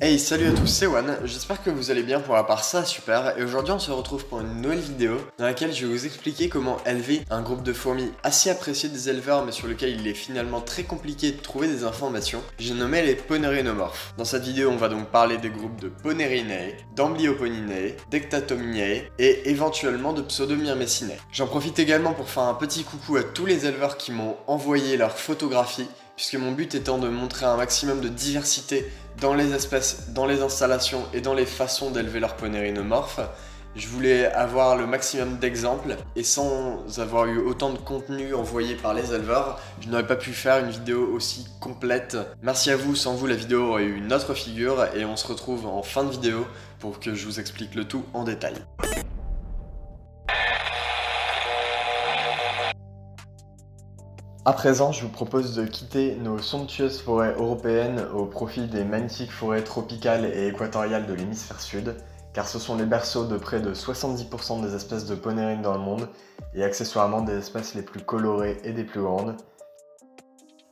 Hey, salut à tous, c'est Wan, j'espère que vous allez bien pour la part ça, super, et aujourd'hui on se retrouve pour une nouvelle vidéo dans laquelle je vais vous expliquer comment élever un groupe de fourmis assez apprécié des éleveurs mais sur lequel il est finalement très compliqué de trouver des informations. J'ai nommé les Ponerinomorphes. Dans cette vidéo on va donc parler des groupes de Ponerinae, d'Amblyoponinae, d'Ectatominiae et éventuellement de Pseudomyrmecinae. J'en profite également pour faire un petit coucou à tous les éleveurs qui m'ont envoyé leurs photographies, puisque mon but étant de montrer un maximum de diversité dans les espèces, dans les installations et dans les façons d'élever leurs Ponerinomorphes. Je voulais avoir le maximum d'exemples et sans avoir eu autant de contenu envoyé par les éleveurs, je n'aurais pas pu faire une vidéo aussi complète. Merci à vous, sans vous la vidéo aurait eu une autre figure et on se retrouve en fin de vidéo pour que je vous explique le tout en détail. À présent, je vous propose de quitter nos somptueuses forêts européennes au profit des magnifiques forêts tropicales et équatoriales de l'hémisphère sud, car ce sont les berceaux de près de 70% des espèces de ponérines dans le monde, et accessoirement des espèces les plus colorées et des plus grandes.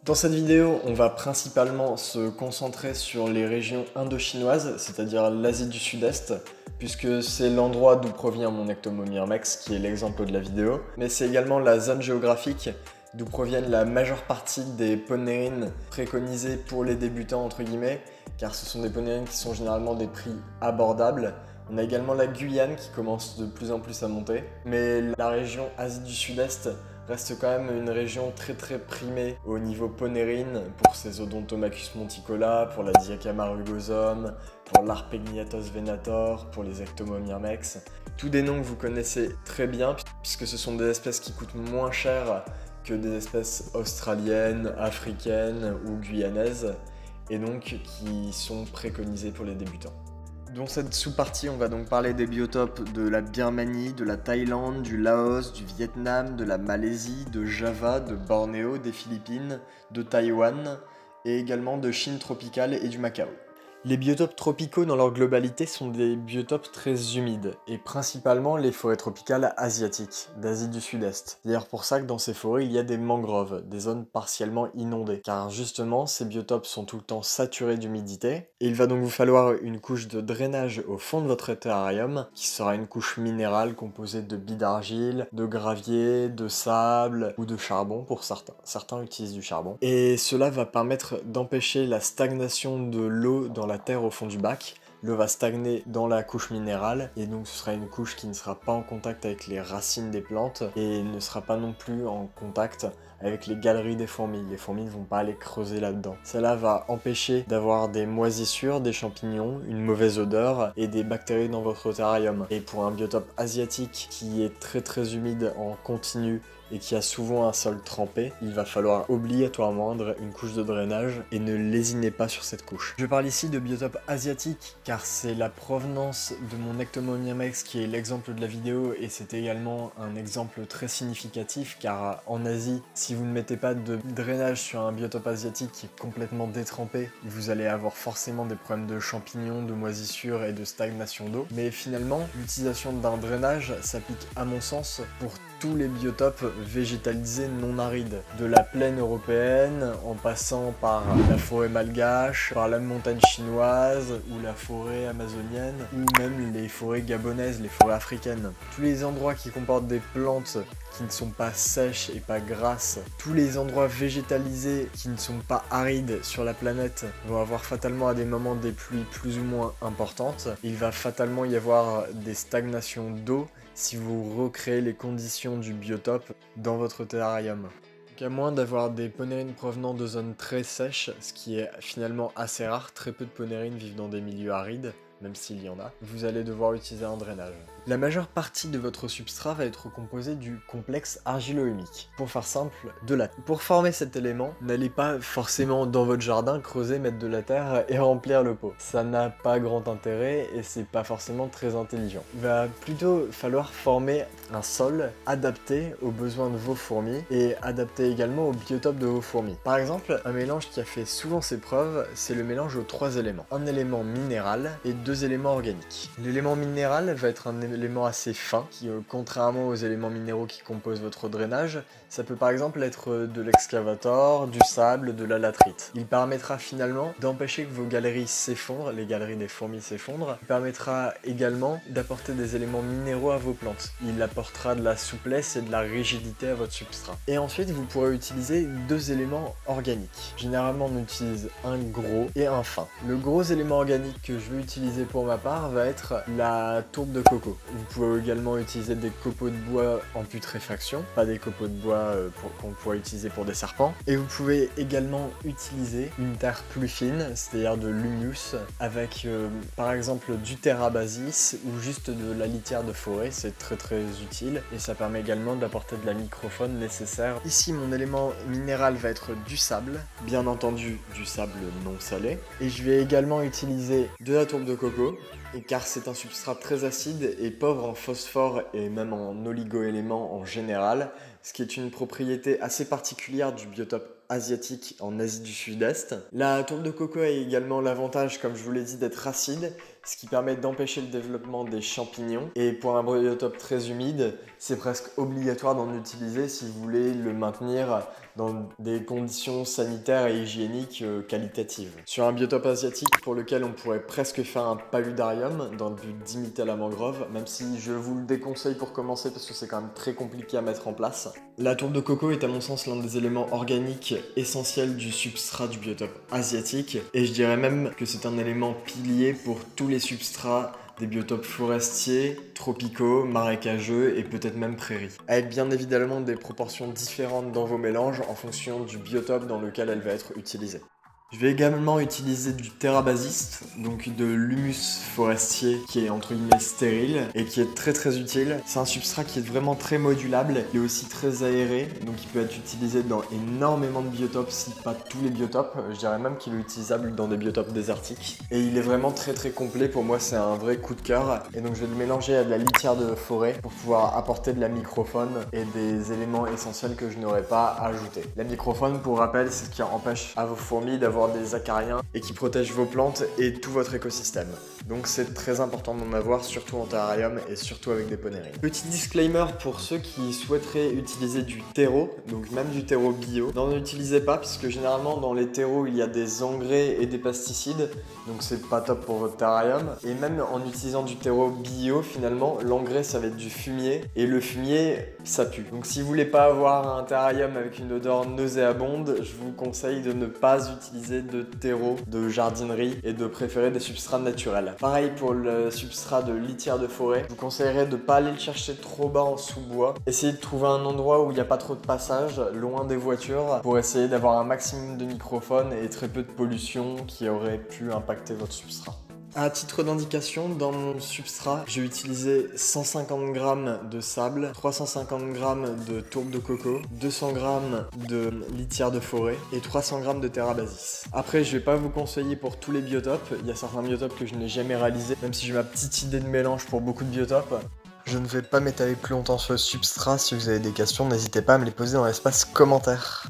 Dans cette vidéo, on va principalement se concentrer sur les régions indo-chinoises, c'est-à-dire l'Asie du Sud-Est, puisque c'est l'endroit d'où provient mon Ectomomyrmex, qui est l'exemple de la vidéo, mais c'est également la zone géographique d'où proviennent la majeure partie des ponérines préconisées pour les débutants entre guillemets, car ce sont des ponérines qui sont généralement des prix abordables. On a également la Guyane qui commence de plus en plus à monter, mais la région Asie du Sud-Est reste quand même une région très primée au niveau ponérine pour ses Odontomachus monticola, pour la Diacama rugosum, pour l'Arpegniatos venator, pour les Ectomomyrmex. Tous des noms que vous connaissez très bien puisque ce sont des espèces qui coûtent moins cher que des espèces australiennes, africaines ou guyanaises, et donc qui sont préconisées pour les débutants. Dans cette sous-partie, on va donc parler des biotopes de la Birmanie, de la Thaïlande, du Laos, du Vietnam, de la Malaisie, de Java, de Bornéo, des Philippines, de Taïwan, et également de Chine tropicale et du Macao. Les biotopes tropicaux dans leur globalité sont des biotopes très humides, et principalement les forêts tropicales asiatiques, d'Asie du Sud-Est. C'est d'ailleurs pour ça que dans ces forêts il y a des mangroves, des zones partiellement inondées, car justement ces biotopes sont tout le temps saturés d'humidité, et il va donc vous falloir une couche de drainage au fond de votre terrarium, qui sera une couche minérale composée de billes d'argile, de gravier, de sable ou de charbon pour certains. Certains utilisent du charbon. Et cela va permettre d'empêcher la stagnation de l'eau dans la terre au fond du bac. L'eau va stagner dans la couche minérale et donc ce sera une couche qui ne sera pas en contact avec les racines des plantes et ne sera pas non plus en contact avec les galeries des fourmis. Les fourmis ne vont pas aller creuser là-dedans. Cela va empêcher d'avoir des moisissures, des champignons, une mauvaise odeur et des bactéries dans votre terrarium. Et pour un biotope asiatique qui est très humide en continu et qui a souvent un sol trempé, il va falloir obligatoirement une couche de drainage et ne lésinez pas sur cette couche. Je parle ici de biotope asiatique car c'est la provenance de mon Ectomomyrmex qui est l'exemple de la vidéo et c'est également un exemple très significatif car en Asie, si vous ne mettez pas de drainage sur un biotope asiatique qui est complètement détrempé, vous allez avoir forcément des problèmes de champignons, de moisissures et de stagnation d'eau. Mais finalement, l'utilisation d'un drainage s'applique à mon sens pour tous les biotopes végétalisés non arides, de la plaine européenne en passant par la forêt malgache, par la montagne chinoise ou la forêt amazonienne ou même les forêts gabonaises, les forêts africaines. Tous les endroits qui comportent des plantes qui ne sont pas sèches et pas grasses, tous les endroits végétalisés qui ne sont pas arides sur la planète vont avoir fatalement à des moments des pluies plus ou moins importantes. Il va fatalement y avoir des stagnations d'eau si vous recréez les conditions du biotope dans votre terrarium. Donc à moins d'avoir des ponérines provenant de zones très sèches, ce qui est finalement assez rare, très peu de ponérines vivent dans des milieux arides, même s'il y en a, vous allez devoir utiliser un drainage. La majeure partie de votre substrat va être composée du complexe argilo-humique. Pour faire simple, de la terre. Pour former cet élément, n'allez pas forcément dans votre jardin creuser, mettre de la terre et remplir le pot. Ça n'a pas grand intérêt et c'est pas forcément très intelligent. Il va plutôt falloir former un sol adapté aux besoins de vos fourmis et adapté également au biotope de vos fourmis. Par exemple, un mélange qui a fait souvent ses preuves, c'est le mélange aux 3 éléments. Un élément minéral et 2 éléments organiques. L'élément minéral va être un élément assez fin qui, contrairement aux éléments minéraux qui composent votre drainage, ça peut par exemple être de l'excavator, du sable, de la lathrite. Il permettra finalement d'empêcher que vos galeries s'effondrent, les galeries des fourmis s'effondrent. Il permettra également d'apporter des éléments minéraux à vos plantes. Il apportera de la souplesse et de la rigidité à votre substrat. Et ensuite, vous pourrez utiliser deux éléments organiques. Généralement, on utilise un gros et un fin. Le gros élément organique que je vais utiliser pour ma part va être la tourbe de coco. Vous pouvez également utiliser des copeaux de bois en putréfaction, pas des copeaux de bois qu'on pourrait utiliser pour des serpents. Et vous pouvez également utiliser une terre plus fine, c'est-à-dire de l'humus, avec par exemple du terrabasis ou juste de la litière de forêt. C'est très utile et ça permet également d'apporter de la microfaune nécessaire. Ici, mon élément minéral va être du sable, bien entendu du sable non salé. Et je vais également utiliser de la tourbe de coco, car c'est un substrat très acide et pauvre en phosphore et même en oligo-éléments en général, ce qui est une propriété assez particulière du biotope asiatique en Asie du Sud-Est. La tourbe de coco a également l'avantage, comme je vous l'ai dit, d'être acide, ce qui permet d'empêcher le développement des champignons. Et pour un biotope très humide, c'est presque obligatoire d'en utiliser si vous voulez le maintenir dans des conditions sanitaires et hygiéniques qualitatives. Sur un biotope asiatique pour lequel on pourrait presque faire un paludarium dans le but d'imiter la mangrove, même si je vous le déconseille pour commencer parce que c'est quand même très compliqué à mettre en place. La tourbe de coco est à mon sens l'un des éléments organiques essentiels du substrat du biotope asiatique et je dirais même que c'est un élément pilier pour tous les substrats des biotopes forestiers, tropicaux, marécageux et peut-être même prairies. Avec bien évidemment des proportions différentes dans vos mélanges en fonction du biotope dans lequel elle va être utilisée. Je vais également utiliser du terrabasis, donc de l'humus forestier qui est entre guillemets stérile et qui est très utile. C'est un substrat qui est vraiment très modulable, il est aussi très aéré, donc il peut être utilisé dans énormément de biotopes, si pas tous les biotopes. Je dirais même qu'il est utilisable dans des biotopes désertiques. Et il est vraiment très complet, pour moi c'est un vrai coup de cœur. Et donc je vais le mélanger à de la litière de forêt pour pouvoir apporter de la microfaune et des éléments essentiels que je n'aurais pas ajoutés. La microfaune, pour rappel, c'est ce qui empêche à vos fourmis d'avoir des acariens et qui protège vos plantes et tout votre écosystème. Donc c'est très important d'en avoir, surtout en terrarium et surtout avec des ponérines. Petit disclaimer pour ceux qui souhaiteraient utiliser du terreau, donc même du terreau bio, n'en utilisez pas puisque généralement dans les terreaux il y a des engrais et des pesticides, donc c'est pas top pour votre terrarium. Et même en utilisant du terreau bio, finalement l'engrais ça va être du fumier et le fumier ça pue. Donc si vous voulez pas avoir un terrarium avec une odeur nauséabonde, je vous conseille de ne pas utiliser de terreau, de jardinerie et de préférer des substrats naturels. Pareil pour le substrat de litière de forêt, je vous conseillerais de ne pas aller le chercher trop bas en sous-bois. Essayez de trouver un endroit où il n'y a pas trop de passage, loin des voitures, pour essayer d'avoir un maximum de microfaune et très peu de pollution qui aurait pu impacter votre substrat. À titre d'indication, dans mon substrat, j'ai utilisé 150 g de sable, 350 g de tourbe de coco, 200 g de litière de forêt et 300 g de terrabasis. Après, je vais pas vous conseiller pour tous les biotopes. Il y a certains biotopes que je n'ai jamais réalisés, même si j'ai ma petite idée de mélange pour beaucoup de biotopes. Je ne vais pas m'étaler plus longtemps sur le substrat. Si vous avez des questions, n'hésitez pas à me les poser dans l'espace commentaire.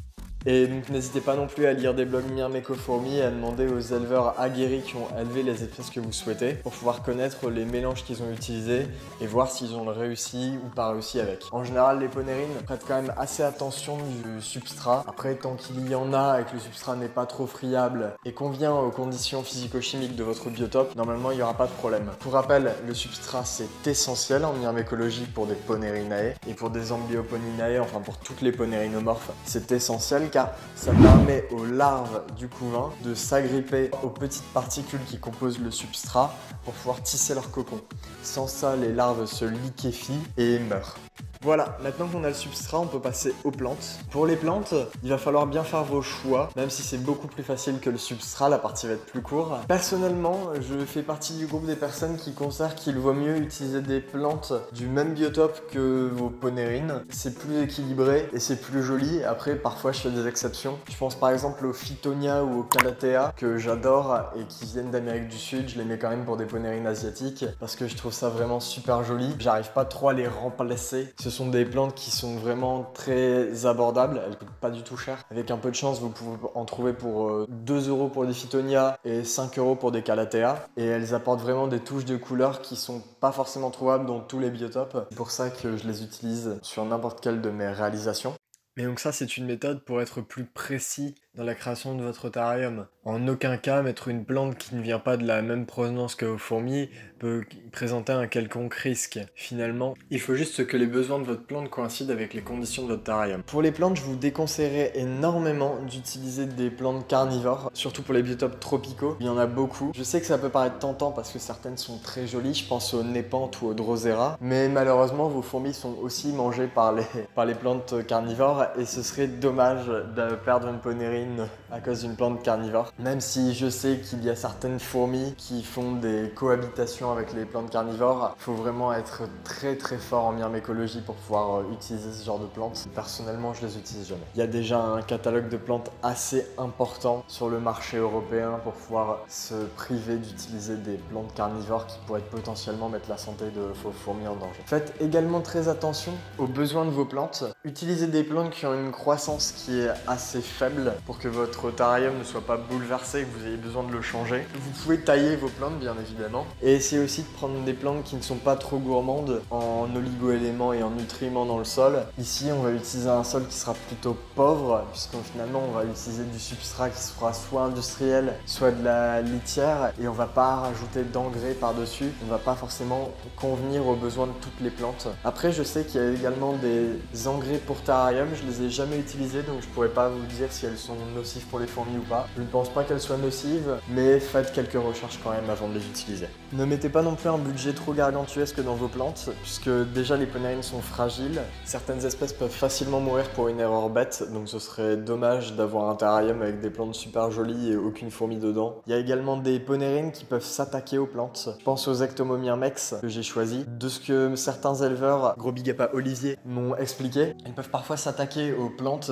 Et donc n'hésitez pas non plus à lire des blogs Myrmecofourmis et à demander aux éleveurs aguerris qui ont élevé les espèces que vous souhaitez pour pouvoir connaître les mélanges qu'ils ont utilisés et voir s'ils ont réussi ou pas réussi avec. En général, les ponérines prêtent quand même assez attention du substrat. Après, tant qu'il y en a et que le substrat n'est pas trop friable et convient aux conditions physico-chimiques de votre biotope, normalement il n'y aura pas de problème. Pour rappel, le substrat c'est essentiel en myrmécologie pour des ponérinae et pour des amblyoponyinae, enfin pour toutes les ponérinomorphes, c'est essentiel car ça permet aux larves du couvain de s'agripper aux petites particules qui composent le substrat pour pouvoir tisser leur cocon. Sans ça, les larves se liquéfient et meurent. Voilà, maintenant qu'on a le substrat, on peut passer aux plantes. Pour les plantes, il va falloir bien faire vos choix, même si c'est beaucoup plus facile que le substrat, la partie va être plus courte. Personnellement, je fais partie du groupe des personnes qui considèrent qu'il vaut mieux utiliser des plantes du même biotope que vos ponérines. C'est plus équilibré et c'est plus joli. Après, parfois, je fais des exceptions. Je pense par exemple aux Phytonia ou aux Calathea, que j'adore et qui viennent d'Amérique du Sud. Je les mets quand même pour des ponérines asiatiques parce que je trouve ça vraiment super joli. J'arrive pas trop à les remplacer. Ce sont des plantes qui sont vraiment très abordables, elles coûtent pas du tout cher. Avec un peu de chance, vous pouvez en trouver pour 2 € pour des Phytonia et 5 € pour des Calathea. Et elles apportent vraiment des touches de couleur qui sont pas forcément trouvables dans tous les biotopes. C'est pour ça que je les utilise sur n'importe quelle de mes réalisations. Mais donc ça, c'est une méthode pour être plus précis dans la création de votre terrarium. En aucun cas, mettre une plante qui ne vient pas de la même provenance que vos fourmis peut présenter un quelconque risque. Finalement, il faut juste que les besoins de votre plante coïncident avec les conditions de votre terrarium. Pour les plantes, je vous déconseillerais énormément d'utiliser des plantes carnivores, surtout pour les biotopes tropicaux. Il y en a beaucoup. Je sais que ça peut paraître tentant parce que certaines sont très jolies, je pense aux Népenthes ou aux Drosera, mais malheureusement, vos fourmis sont aussi mangées par les plantes carnivores et ce serait dommage de perdre une ponérine à cause d'une plante carnivore. Même si je sais qu'il y a certaines fourmis qui font des cohabitations avec les plantes carnivores, il faut vraiment être très très fort en myrmécologie pour pouvoir utiliser ce genre de plantes. Personnellement, je les utilise jamais. Il y a déjà un catalogue de plantes assez important sur le marché européen pour pouvoir se priver d'utiliser des plantes carnivores qui pourraient potentiellement mettre la santé de vos fourmis en danger. Faites également très attention aux besoins de vos plantes. Utilisez des plantes qui ont une croissance qui est assez faible pour que votre terrarium ne soit pas bouleversé et que vous ayez besoin de le changer. Vous pouvez tailler vos plantes bien évidemment et essayez aussi de prendre des plantes qui ne sont pas trop gourmandes en oligo-éléments et en nutriments dans le sol. Ici on va utiliser un sol qui sera plutôt pauvre puisqu'on finalement on va utiliser du substrat qui sera soit industriel soit de la litière et on va pas rajouter d'engrais par dessus. On va pas forcément convenir aux besoins de toutes les plantes. Après je sais qu'il y a également des engrais pour terrarium, je les ai jamais utilisés donc je pourrais pas vous dire si elles sont nocives pour les fourmis ou pas. Je ne pense pas qu'elles soient nocives, mais faites quelques recherches quand même avant de les utiliser. Ne mettez pas non plus un budget trop gargantuesque dans vos plantes, puisque déjà les ponérines sont fragiles. Certaines espèces peuvent facilement mourir pour une erreur bête, donc ce serait dommage d'avoir un terrarium avec des plantes super jolies et aucune fourmi dedans. Il y a également des ponérines qui peuvent s'attaquer aux plantes. Je pense aux Ectomomyrmex que j'ai choisi. De ce que certains éleveurs, gros big up à Olivier, m'ont expliqué, ils peuvent parfois s'attaquer aux plantes.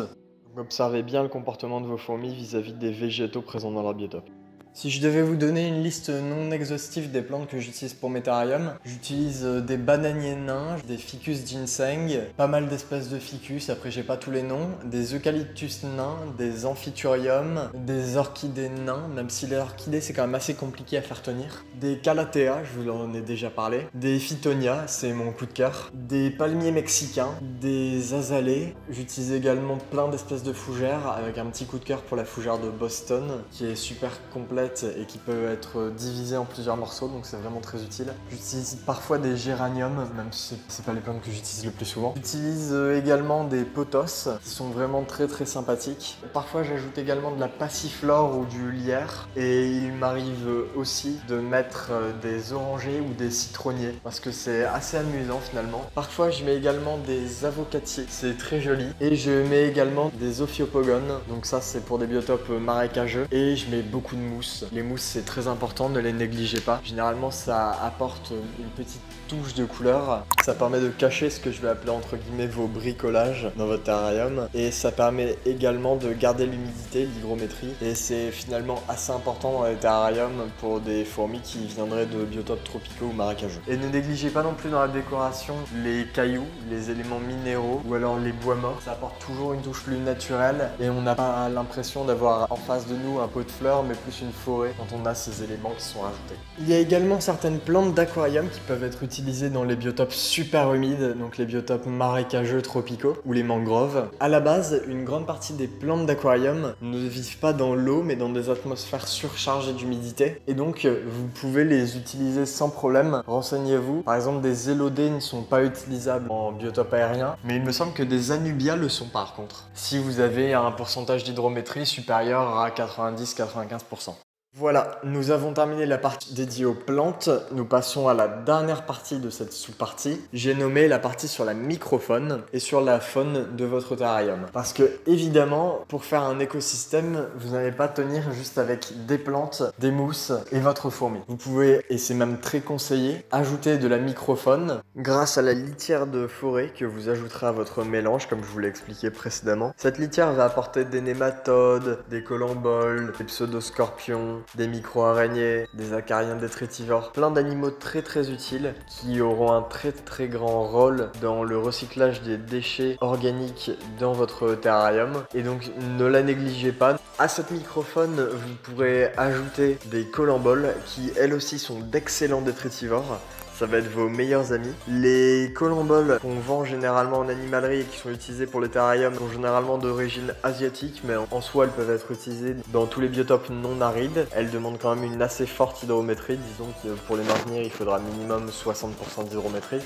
Observez bien le comportement de vos fourmis vis-à-vis des végétaux présents dans leur biotope. Si je devais vous donner une liste non exhaustive des plantes que j'utilise pour mes terrariums, j'utilise des bananiers nains, des ficus ginseng, pas mal d'espèces de ficus, après j'ai pas tous les noms, des eucalyptus nains, des amphithuriums, des orchidées nains, même si les orchidées c'est quand même assez compliqué à faire tenir, des calathea, je vous en ai déjà parlé, des phytonia, c'est mon coup de cœur, des palmiers mexicains, des azalées, j'utilise également plein d'espèces de fougères avec un petit coup de cœur pour la fougère de Boston qui est super complète et qui peut être divisée en plusieurs morceaux, donc c'est vraiment très utile. J'utilise parfois des géraniums, même si c'est pas les plantes que j'utilise le plus souvent. J'utilise également des pothos qui sont vraiment très très sympathiques. Parfois j'ajoute également de la passiflore ou du lierre et il m'arrive aussi de mettre des orangers ou des citronniers parce que c'est assez amusant finalement. Parfois je mets également des avocatiers, c'est très joli, et je mets également des ophiopogones, donc ça c'est pour des biotopes marécageux, et je mets beaucoup de mousse. Les mousses c'est très important, ne les négligez pas. Généralement ça apporte une petite touche de couleur. Ça permet de cacher ce que je vais appeler entre guillemets vos bricolages dans votre terrarium. Et ça permet également de garder l'humidité, l'hygrométrie. Et c'est finalement assez important dans les terrariums pour des fourmis qui viendraient de biotopes tropicaux ou marécageux. Et ne négligez pas non plus dans la décoration les cailloux, les éléments minéraux ou alors les bois morts. Ça apporte toujours une touche plus naturelle et on n'a pas l'impression d'avoir en face de nous un pot de fleurs mais plus une forêt quand on a ces éléments qui sont rajoutés. Il y a également certaines plantes d'aquarium qui peuvent être utilisées dans les biotopes super humides, donc les biotopes marécageux tropicaux ou les mangroves. À la base, une grande partie des plantes d'aquarium ne vivent pas dans l'eau mais dans des atmosphères surchargées d'humidité et donc vous pouvez les utiliser sans problème. Renseignez-vous. Par exemple, des élodées ne sont pas utilisables en biotope aérien, mais il me semble que des anubias le sont par contre, si vous avez un pourcentage d'hydrométrie supérieur à 90-95%. Voilà, nous avons terminé la partie dédiée aux plantes. Nous passons à la dernière partie de cette sous-partie. J'ai nommé la partie sur la microfaune et sur la faune de votre terrarium. Parce que, évidemment, pour faire un écosystème, vous n'allez pas tenir juste avec des plantes, des mousses et votre fourmi. Vous pouvez, et c'est même très conseillé, ajouter de la microfaune grâce à la litière de forêt que vous ajouterez à votre mélange, comme je vous l'ai expliqué précédemment. Cette litière va apporter des nématodes, des colamboles, des pseudoscorpions, scorpions, des micro-araignées, des acariens détritivores, plein d'animaux très utiles qui auront un très grand rôle dans le recyclage des déchets organiques dans votre terrarium. Et donc ne la négligez pas. À cette microfaune, vous pourrez ajouter des colamboles qui elles aussi sont d'excellents détritivores. Ça va être vos meilleurs amis. Les colamboles qu'on vend généralement en animalerie et qui sont utilisées pour les terrariums sont généralement d'origine asiatique, mais en soi elles peuvent être utilisées dans tous les biotopes non arides. Elles demandent quand même une assez forte hydrométrie, disons que pour les maintenir il faudra minimum 60% d'hydrométrie.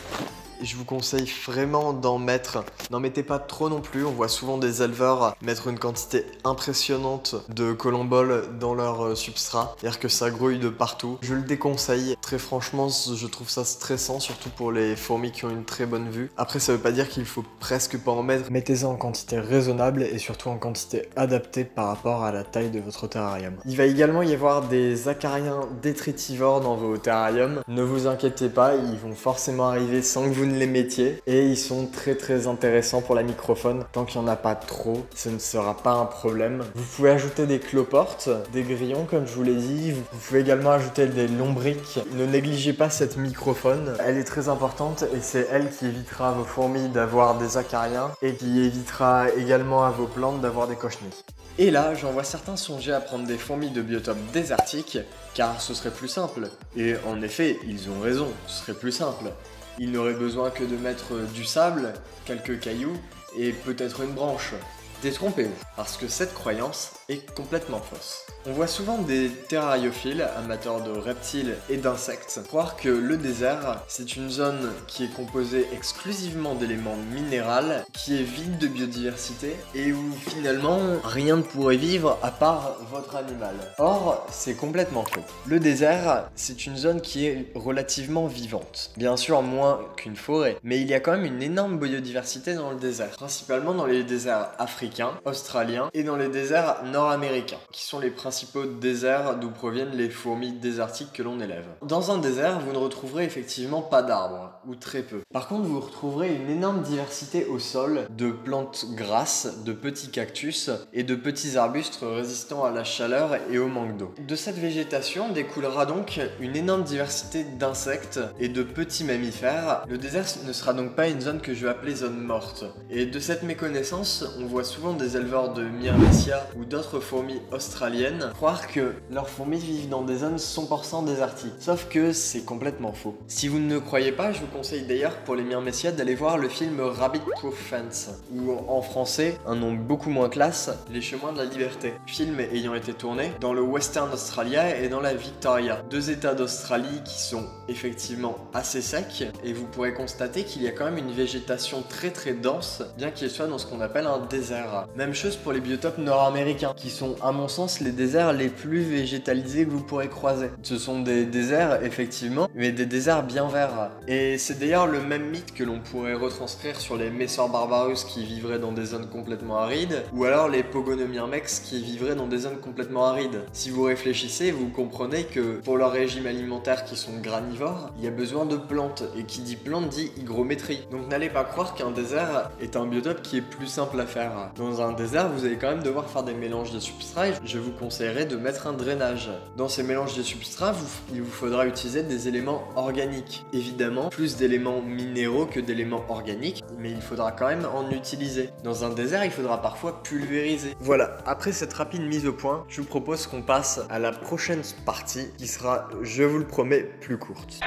Je vous conseille vraiment d'en mettre. N'en mettez pas trop non plus. On voit souvent des éleveurs mettre une quantité impressionnante de colamboles dans leur substrat. C'est-à-dire que ça grouille de partout. Je le déconseille. Très franchement, je trouve ça stressant, surtout pour les fourmis qui ont une très bonne vue. Après, ça veut pas dire qu'il faut presque pas en mettre. Mettez-en en quantité raisonnable et surtout en quantité adaptée par rapport à la taille de votre terrarium. Il va également y avoir des acariens détritivores dans vos terrariums. Ne vous inquiétez pas, ils vont forcément arriver sans que vous ne les mettiez et ils sont très intéressants pour la microfaune. Tant qu'il n'y en a pas trop, ce ne sera pas un problème. Vous pouvez ajouter des cloportes, des grillons comme je vous l'ai dit. Vous pouvez également ajouter des lombrics. Ne négligez pas cette microfaune. Elle est très importante et c'est elle qui évitera à vos fourmis d'avoir des acariens et qui évitera également à vos plantes d'avoir des cochenilles. Et là, j'en vois certains songer à prendre des fourmis de biotope désertique car ce serait plus simple. Et en effet, ils ont raison, ce serait plus simple. Ils n'auraient besoin que de mettre du sable, quelques cailloux et peut-être une branche. Détrompez-vous, parce que cette croyance est complètement fausse. On voit souvent des terrariophiles, amateurs de reptiles et d'insectes, croire que le désert, c'est une zone qui est composée exclusivement d'éléments minéraux, qui est vide de biodiversité, et où finalement rien ne pourrait vivre à part votre animal. Or, c'est complètement faux. Le désert, c'est une zone qui est relativement vivante. Bien sûr, moins qu'une forêt, mais il y a quand même une énorme biodiversité dans le désert, principalement dans les déserts africains, australiens et dans les déserts nord-américains, qui sont les principaux déserts d'où proviennent les fourmis désertiques que l'on élève. Dans un désert, vous ne retrouverez effectivement pas d'arbres, ou très peu. Par contre, vous retrouverez une énorme diversité au sol de plantes grasses, de petits cactus et de petits arbustes résistants à la chaleur et au manque d'eau. De cette végétation découlera donc une énorme diversité d'insectes et de petits mammifères. Le désert ne sera donc pas une zone que je vais appeler zone morte. Et de cette méconnaissance, on voit souvent des éleveurs de Myrmecia ou d'autres fourmis australiennes croire que leurs fourmis vivent dans des zones 100% désertiques. Sauf que c'est complètement faux. Si vous ne le croyez pas, je vous conseille d'ailleurs pour les Myrmecia d'aller voir le film Rabbit Proof Fence, ou en français, un nom beaucoup moins classe, Les Chemins de la Liberté. Film ayant été tourné dans le Western Australia et dans la Victoria. Deux états d'Australie qui sont effectivement assez secs, et vous pourrez constater qu'il y a quand même une végétation très dense, bien qu'il soit dans ce qu'on appelle un désert. Même chose pour les biotopes nord-américains, qui sont à mon sens les déserts les plus végétalisés que vous pourrez croiser. Ce sont des déserts effectivement, mais des déserts bien verts. Et c'est d'ailleurs le même mythe que l'on pourrait retranscrire sur les Messor barbarus qui vivraient dans des zones complètement arides, ou alors les Pogonomyrmex qui vivraient dans des zones complètement arides. Si vous réfléchissez, vous comprenez que pour leur régime alimentaire qui sont granivores, il y a besoin de plantes, et qui dit plante dit hygrométrie. Donc n'allez pas croire qu'un désert est un biotope qui est plus simple à faire. Dans un désert, vous allez quand même devoir faire des mélanges de substrats, et je vous conseillerais de mettre un drainage. Dans ces mélanges de substrats, il vous faudra utiliser des éléments organiques. Évidemment, plus d'éléments minéraux que d'éléments organiques, mais il faudra quand même en utiliser. Dans un désert, il faudra parfois pulvériser. Voilà, après cette rapide mise au point, je vous propose qu'on passe à la prochaine partie qui sera, je vous le promets, plus courte.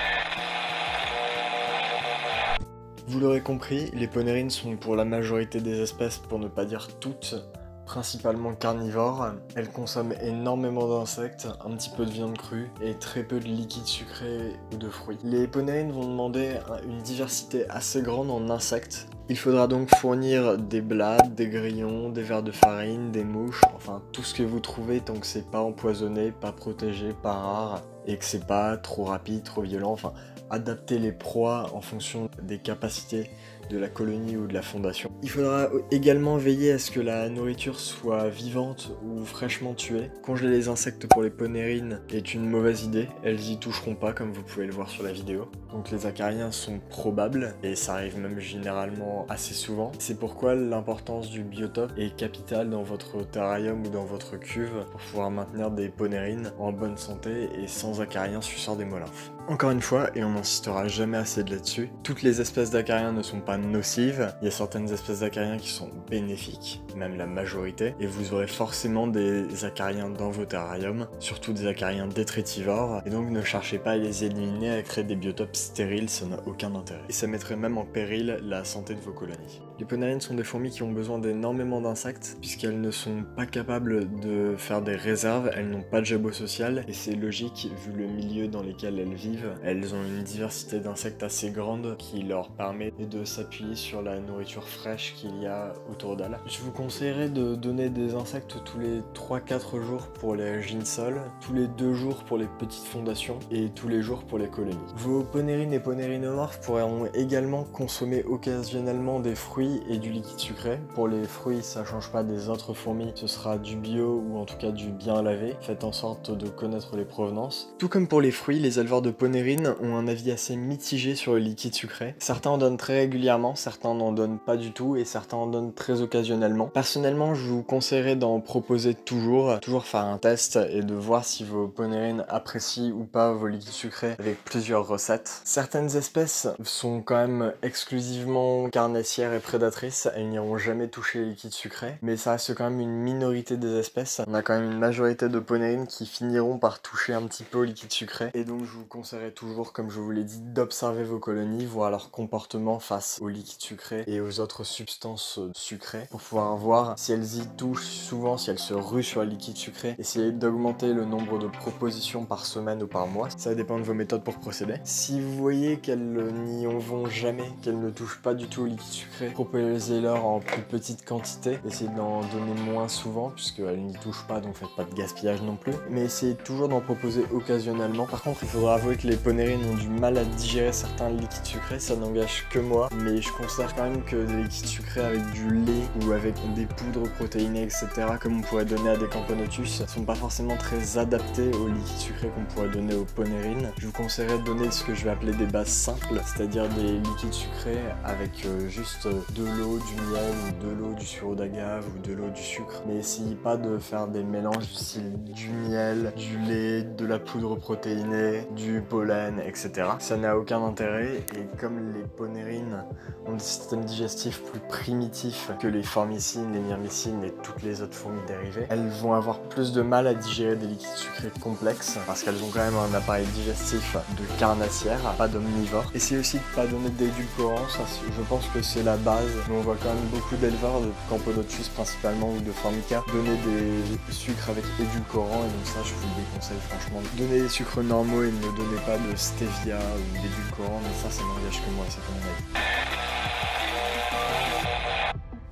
Vous l'aurez compris, les ponérines sont pour la majorité des espèces, pour ne pas dire toutes, principalement carnivores. Elles consomment énormément d'insectes, un petit peu de viande crue et très peu de liquides sucrés ou de fruits. Les ponérines vont demander une diversité assez grande en insectes. Il faudra donc fournir des blades, des grillons, des vers de farine, des mouches, enfin tout ce que vous trouvez tant que c'est pas empoisonné, pas protégé, pas rare et que c'est pas trop rapide, trop violent, enfin adapter les proies en fonction des capacités de la colonie ou de la fondation. Il faudra également veiller à ce que la nourriture soit vivante ou fraîchement tuée. Congeler les insectes pour les ponérines est une mauvaise idée, elles y toucheront pas comme vous pouvez le voir sur la vidéo. Donc les acariens sont probables et ça arrive même généralement assez souvent. C'est pourquoi l'importance du biotope est capitale dans votre terrarium ou dans votre cuve pour pouvoir maintenir des ponérines en bonne santé et sans acariens suceurs des molymphes. Encore une fois, et on n'insistera jamais assez là-dessus, toutes les espèces d'acariens ne sont pas nocives, il y a certaines espèces d'acariens qui sont bénéfiques, même la majorité, et vous aurez forcément des acariens dans vos terrariums, surtout des acariens détritivores, et donc ne cherchez pas à les éliminer, à créer des biotopes stériles, ça n'a aucun intérêt. Et ça mettrait même en péril la santé de vos colonies. Les ponérines sont des fourmis qui ont besoin d'énormément d'insectes, puisqu'elles ne sont pas capables de faire des réserves, elles n'ont pas de jabot social, et c'est logique vu le milieu dans lequel elles vivent. Elles ont une diversité d'insectes assez grande qui leur permet de s'appuyer sur la nourriture fraîche qu'il y a autour d'elles. Je vous conseillerais de donner des insectes tous les 3-4 jours pour les ginsols, tous les 2 jours pour les petites fondations et tous les jours pour les colonies. Vos ponérines et ponérinomorphes pourront également consommer occasionnellement des fruits et du liquide sucré. Pour les fruits, ça change pas des autres fourmis, ce sera du bio ou en tout cas du bien lavé. Faites en sorte de connaître les provenances. Tout comme pour les fruits, les éleveurs de ponérines ont un avis assez mitigé sur le liquide sucré. Certains en donnent très régulièrement, certains n'en donnent pas du tout et certains en donnent très occasionnellement. Personnellement, je vous conseillerais d'en proposer toujours faire un test et de voir si vos ponérines apprécient ou pas vos liquides sucrés avec plusieurs recettes. Certaines espèces sont quand même exclusivement carnassières et prédatrices, elles n'iront jamais toucher les liquides sucrés, mais ça reste quand même une minorité des espèces. On a quand même une majorité de ponérines qui finiront par toucher un petit peu au liquide sucré et donc je vous conseillerais toujours, comme je vous l'ai dit, d'observer vos colonies, voir leur comportement face au liquide sucré et aux autres substances sucrées pour pouvoir voir si elles y touchent souvent, si elles se ruent sur le liquide sucré. Essayez d'augmenter le nombre de propositions par semaine ou par mois, ça dépend de vos méthodes pour procéder. Si vous voyez qu'elles n'y en vont jamais, qu'elles ne touchent pas du tout au liquide sucré, proposez-leur en plus petite quantité, essayez d'en donner moins souvent puisqu'elles n'y touchent pas, donc faites pas de gaspillage non plus, mais essayez toujours d'en proposer occasionnellement. Par contre, il faudra avouer que les ponérines ont du mal à digérer certains liquides sucrés, ça n'engage que moi, mais je considère quand même que des liquides sucrés avec du lait ou avec des poudres protéinées, etc., comme on pourrait donner à des camponotus, sont pas forcément très adaptés aux liquides sucrés qu'on pourrait donner aux ponérines. Je vous conseillerais de donner ce que je vais appeler des bases simples, c'est-à-dire des liquides sucrés avec juste de l'eau, du miel, ou de l'eau, du sirop d'agave ou de l'eau, du sucre, mais essayez pas de faire des mélanges du style du miel, du lait, de la poudre protéinée, du pollen, etc. Ça n'a aucun intérêt et comme les ponérines ont des systèmes digestifs plus primitifs que les formicines, les myrmicines et toutes les autres fourmis dérivées, elles vont avoir plus de mal à digérer des liquides sucrés complexes parce qu'elles ont quand même un appareil digestif de carnassière, pas d'omnivore. Essayez aussi de pas donner d'édulcorants, ça je pense que c'est la base, mais on voit quand même beaucoup d'éleveurs de camponotus principalement ou de formica donner des sucres avec édulcorants et donc ça je vous le déconseille franchement. Donnez des sucres normaux et ne donnez pas de stevia ou d'édulcorants, mais ça n'engage que moi, c'est pas mon avis.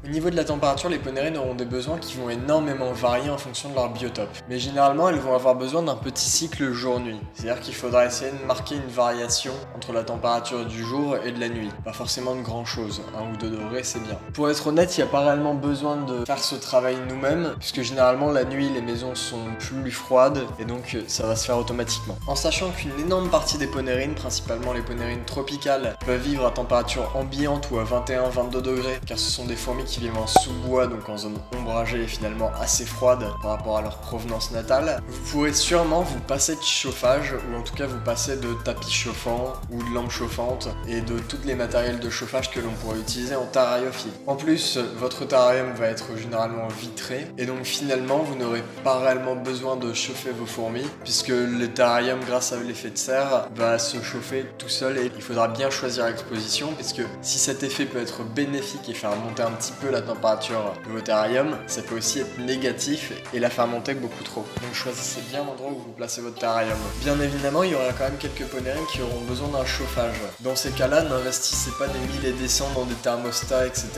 Au niveau de la température, les ponérines auront des besoins qui vont énormément varier en fonction de leur biotope. Mais généralement, elles vont avoir besoin d'un petit cycle jour-nuit. C'est-à-dire qu'il faudra essayer de marquer une variation entre la température du jour et de la nuit. Pas forcément de grand chose, 1 ou 2 degrés c'est bien. Pour être honnête, il n'y a pas réellement besoin de faire ce travail nous-mêmes, puisque généralement la nuit les maisons sont plus froides et donc ça va se faire automatiquement. En sachant qu'une énorme partie des ponérines, principalement les ponérines tropicales, peuvent vivre à température ambiante ou à 21-22 degrés, car ce sont des fourmis qui vivent en sous-bois, donc en zone ombragée et finalement assez froide par rapport à leur provenance natale. Vous pourrez sûrement vous passer de chauffage, ou en tout cas vous passer de tapis chauffants ou de lampes chauffantes et de tous les matériels de chauffage que l'on pourrait utiliser en terrariophilie. En plus, votre terrarium va être généralement vitré et donc finalement vous n'aurez pas réellement besoin de chauffer vos fourmis puisque le terrarium, grâce à l'effet de serre, va se chauffer tout seul et il faudra bien choisir l'exposition puisque si cet effet peut être bénéfique et faire monter un petit peu peu la température de vos terrariums, ça peut aussi être négatif et la faire monter beaucoup trop. Donc choisissez bien l'endroit où vous placez votre terrarium. Bien évidemment, il y aura quand même quelques ponérines qui auront besoin d'un chauffage. Dans ces cas-là, n'investissez pas des 1000 et des cents dans des thermostats, etc.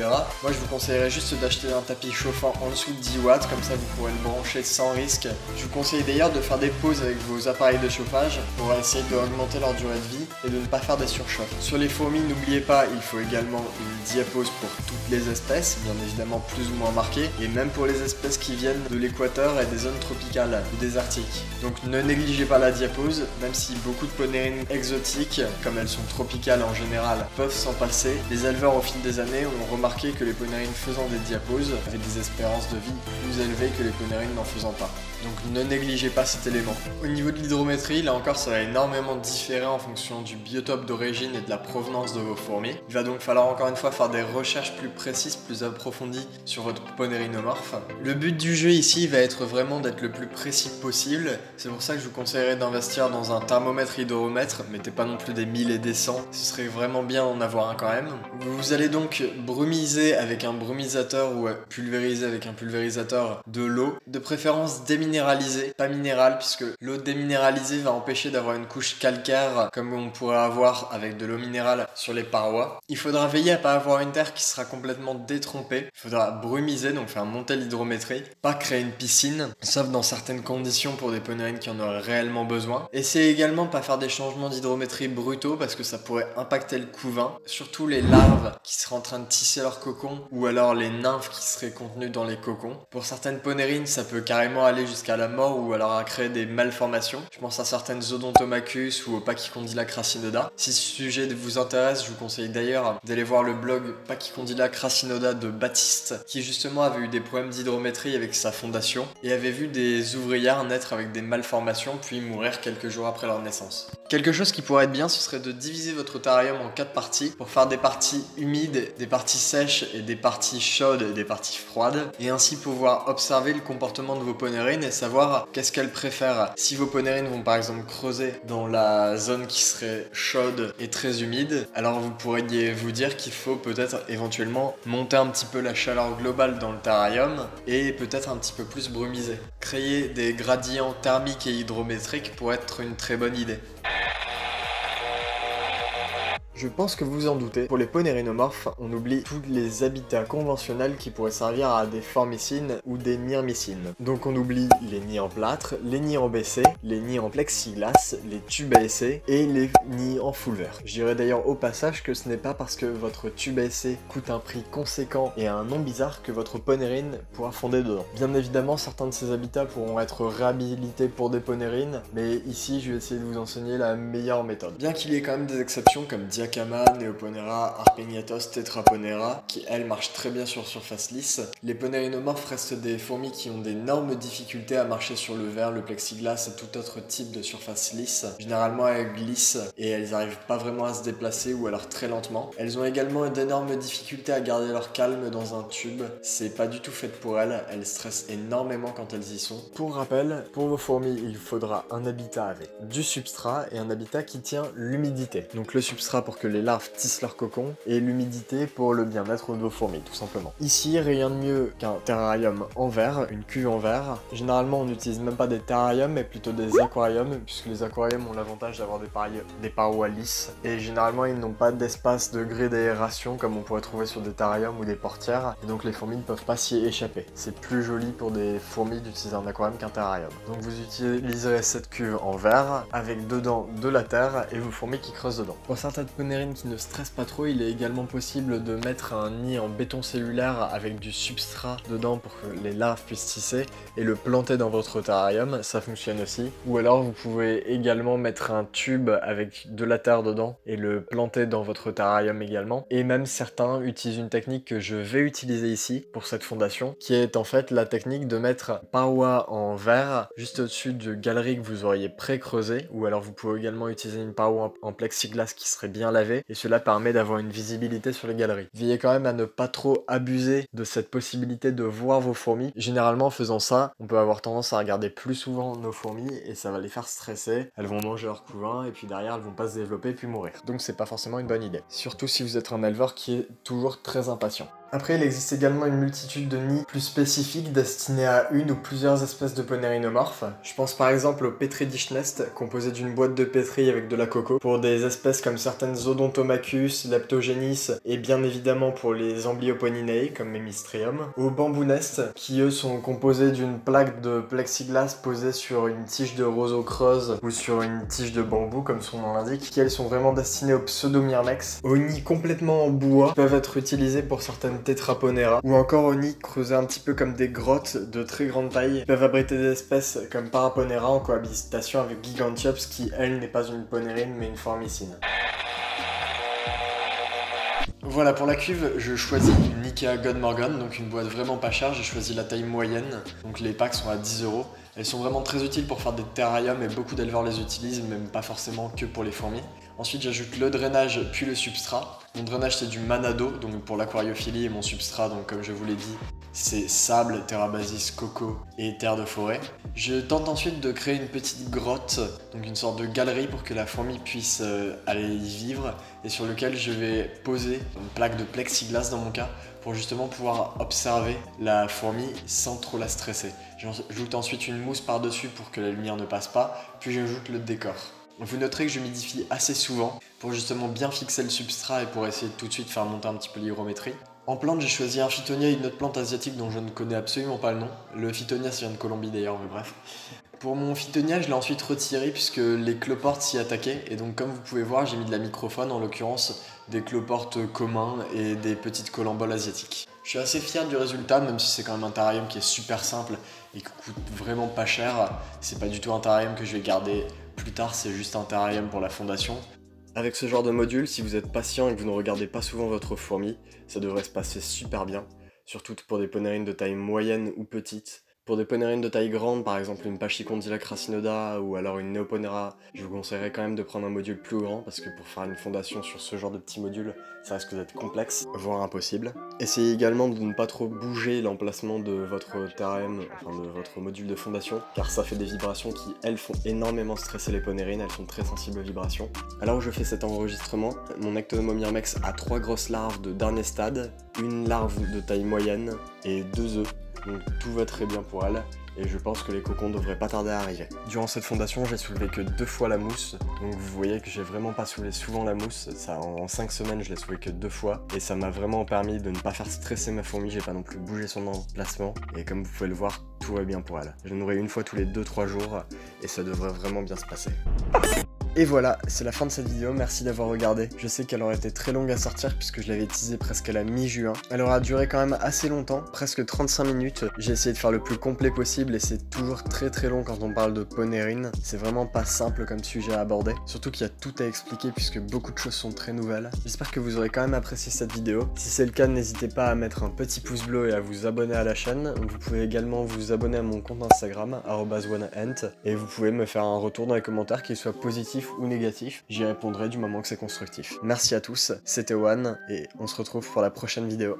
Moi, je vous conseillerais juste d'acheter un tapis chauffant en dessous de 10 watts, comme ça vous pourrez le brancher sans risque. Je vous conseille d'ailleurs de faire des pauses avec vos appareils de chauffage pour essayer d'augmenter leur durée de vie et de ne pas faire des surchauffes. Sur les fourmis, n'oubliez pas, il faut également une diapause pour toutes les espèces, bien évidemment plus ou moins marquées, et même pour les espèces qui viennent de l'équateur et des zones tropicales ou désertiques. Donc ne négligez pas la diapause, même si beaucoup de ponérines exotiques, comme elles sont tropicales en général, peuvent s'en passer. Les éleveurs au fil des années ont remarqué que les ponérines faisant des diaposes avaient des espérances de vie plus élevées que les ponérines n'en faisant pas. Donc ne négligez pas cet élément. Au niveau de l'hydrométrie, là encore ça va énormément différer en fonction du biotope d'origine et de la provenance de vos fourmis. Il va donc falloir encore une fois faire des recherches plus précises, plus approfondies sur votre ponérinomorphe. Le but du jeu ici va être vraiment d'être le plus précis possible. C'est pour ça que je vous conseillerais d'investir dans un thermomètre hydromètre. Mettez pas non plus des 1000 et des 100, ce serait vraiment bien d'en avoir un quand même. Vous allez donc brumiser avec un brumisateur ou pulvériser avec un pulvérisateur de l'eau, de préférence déminéralisée, pas minérale, puisque l'eau déminéralisée va empêcher d'avoir une couche calcaire comme on pourrait avoir avec de l'eau minérale sur les parois. Il faudra veiller à pas avoir une terre qui sera complètement détrompée. Il faudra brumiser, donc faire monter l'hydrométrie, pas créer une piscine, sauf dans certaines conditions pour des ponérines qui en auraient réellement besoin. Essayez également de pas faire des changements d'hydrométrie brutaux parce que ça pourrait impacter le couvain, surtout les larves qui seraient en train de tisser leur cocon ou alors les nymphes qui seraient contenues dans les cocons. Pour certaines ponérines, ça peut carrément aller jusqu'à la mort ou alors à créer des malformations. Je pense à certaines Odontomachus ou au Pachycondyla crasinoda. Si ce sujet vous intéresse, je vous conseille d'ailleurs d'aller voir le blog Pachycondyla crasinoda de Baptiste qui justement avait eu des problèmes d'hydrométrie avec sa fondation et avait vu des ouvrières naître avec des malformations puis mourir quelques jours après leur naissance. Quelque chose qui pourrait être bien, ce serait de diviser votre terrarium en 4 parties pour faire des parties humides, des parties sèches et des parties chaudes et des parties froides et ainsi pouvoir observer le comportement de vos ponérines et savoir qu'est-ce qu'elles préfèrent. Si vos ponérines vont par exemple creuser dans la zone qui serait chaude et très humide, alors vous pourriez vous dire qu'il faut peut-être éventuellement monter un petit peu la chaleur globale dans le terrarium et peut-être un petit peu plus brumiser. Créer des gradients thermiques et hydrométriques pourrait être une très bonne idée. Je pense que vous en doutez, pour les ponérinomorphes, on oublie tous les habitats conventionnels qui pourraient servir à des formicines ou des myrmicines. Donc on oublie les nids en plâtre, les nids en BC, les nids en plexiglas, les tubes à essai et les nids en full vert. Je dirais d'ailleurs au passage que ce n'est pas parce que votre tube à essai coûte un prix conséquent et a un nom bizarre que votre ponérine pourra fonder dedans. Bien évidemment, certains de ces habitats pourront être réhabilités pour des ponérines, mais ici je vais essayer de vous enseigner la meilleure méthode. Bien qu'il y ait quand même des exceptions comme Diacama, Neoponera, Arpegnathos, Tetraponera, qui elles marchent très bien sur surface lisse. Les ponérinomorphes restent des fourmis qui ont d'énormes difficultés à marcher sur le verre, le plexiglas et tout autre type de surface lisse. Généralement elles glissent et elles n'arrivent pas vraiment à se déplacer ou alors très lentement. Elles ont également d'énormes difficultés à garder leur calme dans un tube. C'est pas du tout fait pour elles, elles stressent énormément quand elles y sont. Pour rappel, pour vos fourmis, il faudra un habitat avec du substrat et un habitat qui tient l'humidité. Donc le substrat pour que les larves tissent leur cocon et l'humidité pour le bien-être de vos fourmis tout simplement. Ici rien de mieux qu'un terrarium en verre, une cuve en verre. Généralement on n'utilise même pas des terrariums mais plutôt des aquariums puisque les aquariums ont l'avantage d'avoir des parois lisses et généralement ils n'ont pas d'espace de gré d'aération comme on pourrait trouver sur des terrariums ou des portières et donc les fourmis ne peuvent pas s'y échapper. C'est plus joli pour des fourmis d'utiliser un aquarium qu'un terrarium. Donc vous utiliserez cette cuve en verre avec dedans de la terre et vos fourmis qui creusent dedans. Pour certaines ponérines qui ne stressent pas trop, il est également possible de mettre un nid en béton cellulaire avec du substrat dedans pour que les larves puissent tisser et le planter dans votre terrarium, ça fonctionne aussi. Ou alors vous pouvez également mettre un tube avec de la terre dedans et le planter dans votre terrarium également. Et même certains utilisent une technique que je vais utiliser ici pour cette fondation, qui est en fait la technique de mettre paroi en verre juste au-dessus de galeries que vous auriez pré-creusées, ou alors vous pouvez également utiliser une paroi en plexiglas qui serait bien lavée et cela permet d'avoir une visibilité sur les galeries. Veillez quand même à ne pas trop abuser de cette possibilité de voir vos fourmis. Généralement en faisant ça, on peut avoir tendance à regarder plus souvent nos fourmis et ça va les faire stresser. Elles vont manger leur couvain et puis derrière elles vont pas se développer puis mourir. Donc c'est pas forcément une bonne idée. Surtout si vous êtes un éleveur qui est toujours très impatient. Après, il existe également une multitude de nids plus spécifiques destinés à une ou plusieurs espèces de ponérinomorphes. Je pense par exemple au Petri Dish Nest, composé d'une boîte de pétri avec de la coco, pour des espèces comme certaines Odontomachus, Leptogenis, et bien évidemment pour les Amblyoponinae, comme Memistrium, au Bamboo Nest, qui eux sont composés d'une plaque de plexiglas posée sur une tige de roseau creuse ou sur une tige de bambou, comme son nom l'indique, qui elles sont vraiment destinées aux Pseudomyrmex, aux nids complètement en bois, qui peuvent être utilisés pour certaines Tetraponera, ou encore aux nids creusés un petit peu comme des grottes de très grande taille, qui peuvent abriter des espèces comme Paraponera en cohabitation avec Gigantiops, qui elle n'est pas une ponérine mais une formicine. Voilà, pour la cuve, je choisis une Nikea God Morgan, donc une boîte vraiment pas chère. J'ai choisi la taille moyenne, donc les packs sont à 10 €. Elles sont vraiment très utiles pour faire des terrariums et beaucoup d'éleveurs les utilisent, même pas forcément que pour les fourmis. Ensuite, j'ajoute le drainage puis le substrat. Mon drainage, c'est du Manado, donc pour l'aquariophilie, et mon substrat, donc comme je vous l'ai dit, c'est sable, terra basis, coco et terre de forêt. Je tente ensuite de créer une petite grotte, donc une sorte de galerie pour que la fourmi puisse aller y vivre, et sur lequel je vais poser une plaque de plexiglas dans mon cas, pour justement pouvoir observer la fourmi sans trop la stresser. J'ajoute ensuite une mousse par-dessus pour que la lumière ne passe pas, puis j'ajoute le décor. Vous noterez que je m'humidifie assez souvent pour justement bien fixer le substrat et pour essayer de tout de suite faire monter un petit peu l'hygrométrie. En plante, j'ai choisi un Phytonia et une autre plante asiatique dont je ne connais absolument pas le nom. Le Phytonia, ça vient de Colombie d'ailleurs, mais bref. Pour mon Phytonia, je l'ai ensuite retiré puisque les cloportes s'y attaquaient. Et donc comme vous pouvez voir, j'ai mis de la microfaune, en l'occurrence des cloportes communs et des petites colamboles asiatiques. Je suis assez fier du résultat, même si c'est quand même un terrarium qui est super simple et qui coûte vraiment pas cher. C'est pas du tout un terrarium que je vais garder plus tard, c'est juste un terrarium pour la fondation. Avec ce genre de module, si vous êtes patient et que vous ne regardez pas souvent votre fourmi, ça devrait se passer super bien, surtout pour des ponérines de taille moyenne ou petite. Pour des ponérines de taille grande, par exemple une Pachycondyla crasinoda ou alors une Neoponera, je vous conseillerais quand même de prendre un module plus grand parce que pour faire une fondation sur ce genre de petit module, ça risque d'être complexe, voire impossible. Essayez également de ne pas trop bouger l'emplacement de votre terrarium, enfin de votre module de fondation, car ça fait des vibrations qui, elles, font énormément stresser les ponérines, elles sont très sensibles aux vibrations. Alors où je fais cet enregistrement, mon Ectonomyrmex a 3 grosses larves de dernier stade, une larve de taille moyenne et 2 œufs. Donc tout va très bien pour elle, et je pense que les cocons devraient pas tarder à arriver. Durant cette fondation, j'ai soulevé que 2 fois la mousse, donc vous voyez que j'ai vraiment pas soulevé souvent la mousse, ça, en 5 semaines je l'ai soulevé que 2 fois, et ça m'a vraiment permis de ne pas faire stresser ma fourmi, j'ai pas non plus bougé son emplacement, et comme vous pouvez le voir, tout va bien pour elle. Je la nourris une fois tous les 2-3 jours, et ça devrait vraiment bien se passer. Et voilà, c'est la fin de cette vidéo, merci d'avoir regardé. Je sais qu'elle aurait été très longue à sortir puisque je l'avais teasée presque à la mi-juin. Elle aura duré quand même assez longtemps, presque 35 minutes. J'ai essayé de faire le plus complet possible et c'est toujours très long quand on parle de ponérine. C'est vraiment pas simple comme sujet à aborder, surtout qu'il y a tout à expliquer puisque beaucoup de choses sont très nouvelles. J'espère que vous aurez quand même apprécié cette vidéo. Si c'est le cas, n'hésitez pas à mettre un petit pouce bleu et à vous abonner à la chaîne. Vous pouvez également vous abonner à mon compte Instagram, @oneant, et vous pouvez me faire un retour dans les commentaires, qu'il soit positif ou négatif, j'y répondrai du moment que c'est constructif. Merci à tous, c'était One, et on se retrouve pour la prochaine vidéo.